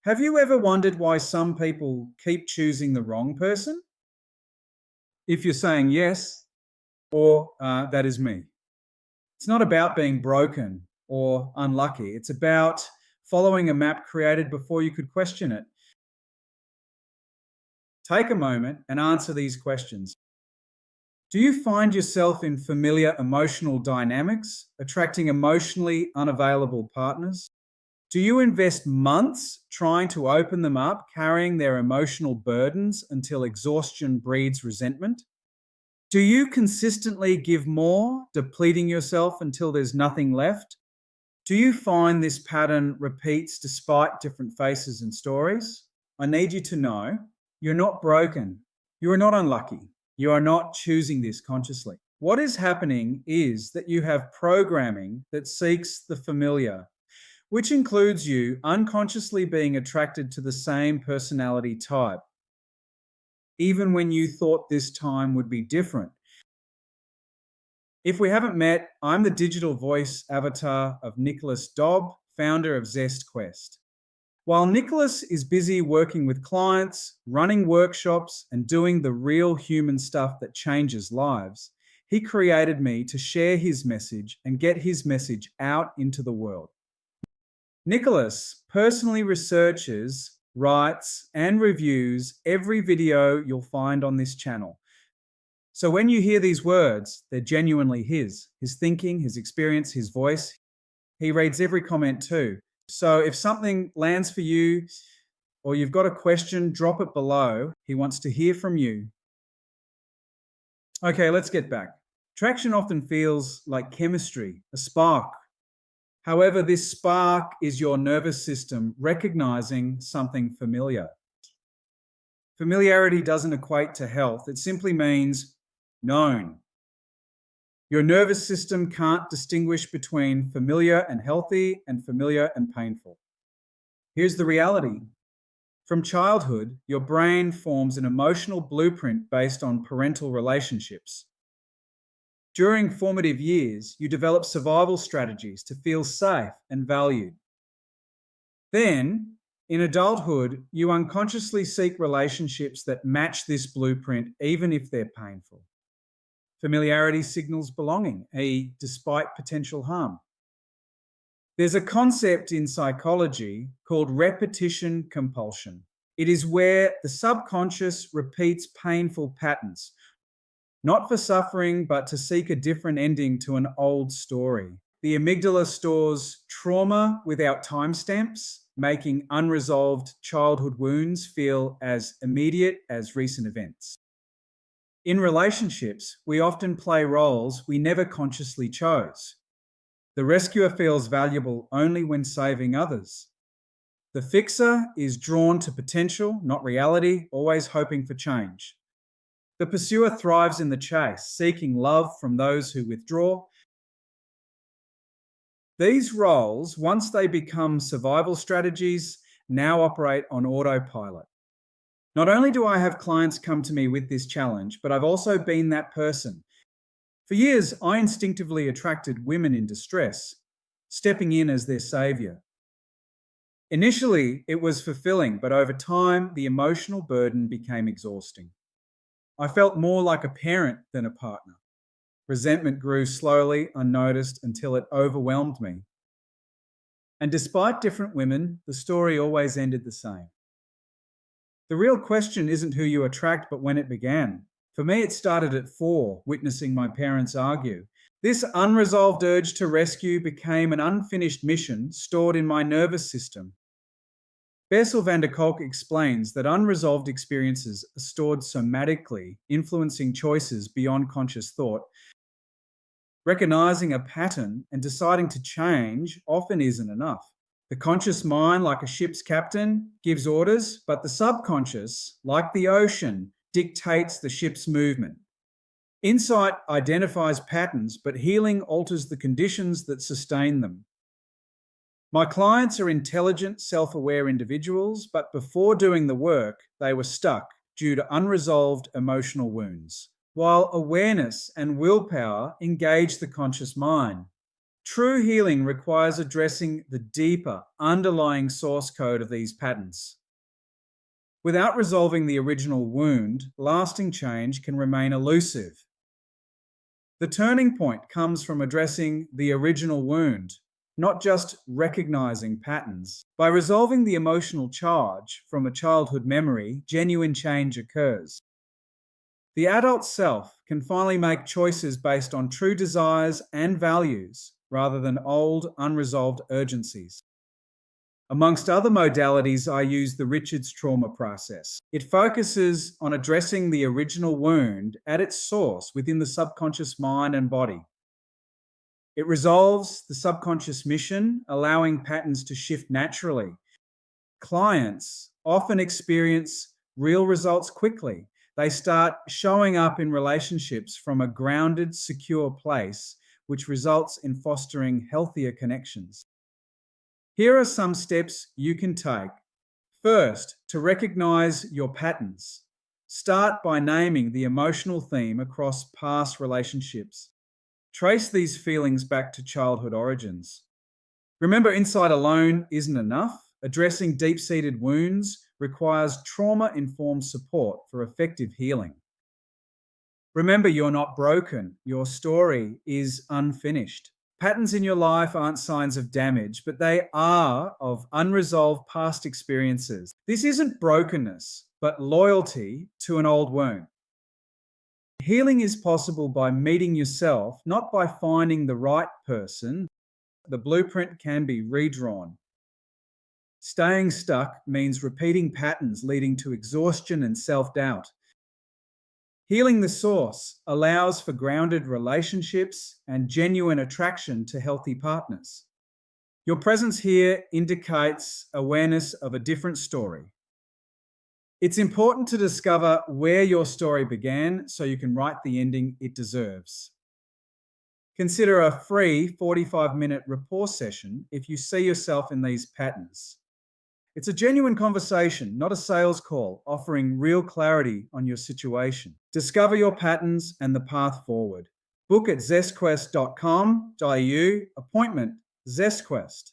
Have you ever wondered why some people keep choosing the wrong person? If you're saying yes, or that is me. It's not about being broken or unlucky. It's about following a map created before you could question it. Take a moment and answer these questions. Do you find yourself in familiar emotional dynamics, attracting emotionally unavailable partners? Do you invest months trying to open them up, carrying their emotional burdens until exhaustion breeds resentment? Do you consistently give more, depleting yourself until there's nothing left? Do you find this pattern repeats despite different faces and stories? I need you to know you're not broken. You are not unlucky. You are not choosing this consciously. What is happening is that you have programming that seeks the familiar, which includes you unconsciously being attracted to the same personality type, even when you thought this time would be different. If we haven't met, I'm the digital voice avatar of Nicholas Dobb, founder of Zest. While Nicholas is busy working with clients, running workshops, and doing the real human stuff that changes lives, he created me to share his message and get his message out into the world. Nicholas personally researches, writes, and reviews every video you'll find on this channel. So when you hear these words, they're genuinely his thinking, his experience, his voice. He reads every comment too. So if something lands for you or you've got a question, drop it below. He wants to hear from you. Okay, let's get back. Attraction often feels like chemistry, a spark. However, this spark is your nervous system recognizing something familiar. Familiarity doesn't equate to health. It simply means known. Your nervous system can't distinguish between familiar and healthy and familiar and painful. Here's the reality. From childhood, your brain forms an emotional blueprint based on parental relationships. During formative years, you develop survival strategies to feel safe and valued. Then, in adulthood, you unconsciously seek relationships that match this blueprint, even if they're painful. Familiarity signals belonging, despite potential harm. There's a concept in psychology called repetition compulsion. It is where the subconscious repeats painful patterns, not for suffering, but to seek a different ending to an old story. The amygdala stores trauma without timestamps, making unresolved childhood wounds feel as immediate as recent events. In relationships, we often play roles we never consciously chose. The rescuer feels valuable only when saving others. The fixer is drawn to potential, not reality, always hoping for change. The pursuer thrives in the chase, seeking love from those who withdraw. These roles, once they become survival strategies, now operate on autopilot. Not only do I have clients come to me with this challenge, but I've also been that person. For years, I instinctively attracted women in distress, stepping in as their savior. Initially, it was fulfilling, but over time, the emotional burden became exhausting. I felt more like a parent than a partner. Resentment grew slowly, unnoticed, until it overwhelmed me. And despite different women, the story always ended the same. The real question isn't who you attract, but when it began. For me, it started at 4, witnessing my parents argue. This unresolved urge to rescue became an unfinished mission stored in my nervous system. Bessel van der Kolk explains that unresolved experiences are stored somatically, influencing choices beyond conscious thought. Recognizing a pattern and deciding to change often isn't enough. The conscious mind, like a ship's captain, gives orders, but the subconscious, like the ocean, dictates the ship's movement. Insight identifies patterns, but healing alters the conditions that sustain them. My clients are intelligent, self-aware individuals, but before doing the work, they were stuck due to unresolved emotional wounds, while awareness and willpower engage the conscious mind. True healing requires addressing the deeper underlying source code of these patterns. Without resolving the original wound, lasting change can remain elusive. The turning point comes from addressing the original wound, not just recognizing patterns. By resolving the emotional charge from a childhood memory, genuine change occurs. The adult self can finally make choices based on true desires and values rather than old, unresolved urgencies. Amongst other modalities, I use the Richards trauma process. It focuses on addressing the original wound at its source within the subconscious mind and body. It resolves the subconscious mission, allowing patterns to shift naturally. Clients often experience real results quickly. They start showing up in relationships from a grounded, secure place, which results in fostering healthier connections. Here are some steps you can take. First, to recognize your patterns. Start by naming the emotional theme across past relationships. Trace these feelings back to childhood origins. Remember, insight alone isn't enough. Addressing deep-seated wounds requires trauma-informed support for effective healing. Remember, you're not broken. Your story is unfinished. Patterns in your life aren't signs of damage, but they are of unresolved past experiences. This isn't brokenness, but loyalty to an old wound. Healing is possible by meeting yourself, not by finding the right person. The blueprint can be redrawn. Staying stuck means repeating patterns leading to exhaustion and self-doubt. Healing the source allows for grounded relationships and genuine attraction to healthy partners. Your presence here indicates awareness of a different story. It's important to discover where your story began so you can write the ending it deserves. Consider a free 45-minute rapport session if you see yourself in these patterns. It's a genuine conversation, not a sales call, offering real clarity on your situation. Discover your patterns and the path forward. Book at zestquest.com.au, appointment ZestQuest.